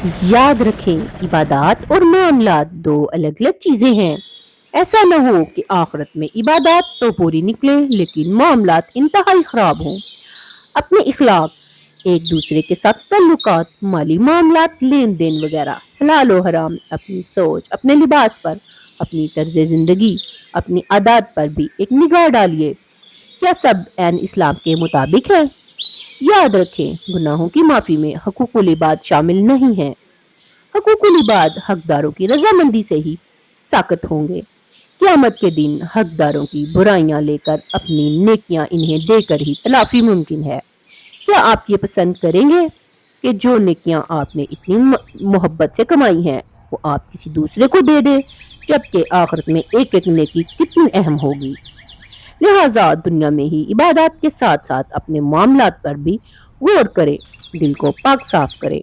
याद रखें, इबादात और मामलात दो अलग अलग चीजें हैं। ऐसा न हो कि आखिरत में इबादात तो पूरी निकले लेकिन मामलात इंतहाई खराब हों। अपने इखलाक, एक दूसरे के साथ ताल्लुकात, माली मामलात, लेन देन वगैरह, हलाल और हराम, अपनी सोच, अपने लिबास पर, अपनी तर्ज जिंदगी, अपनी आदत पर भी एक निगाह डालिए। क्या सब एन इस्लाम के मुताबिक है? याद रखें, गुनाहों की माफी में हकूकुल इबाद शामिल नहीं है। हकूकुल इबाद हकदारों की रजामंदी से ही साकत होंगे। क़यामत के दिन हकदारों की बुराइयां लेकर अपनी नेकियां इन्हें देकर ही तलाफी मुमकिन है। क्या आप ये पसंद करेंगे कि जो नेकियां आपने इतनी मोहब्बत से कमाई हैं वो आप किसी दूसरे को दे दे, जबकि आखिरत में एक एक नेकी कितनी अहम होगी। लिहाजा दुनिया में ही इबादत के साथ साथ अपने मामलात पर भी गौर करें, दिल को पाक साफ करें।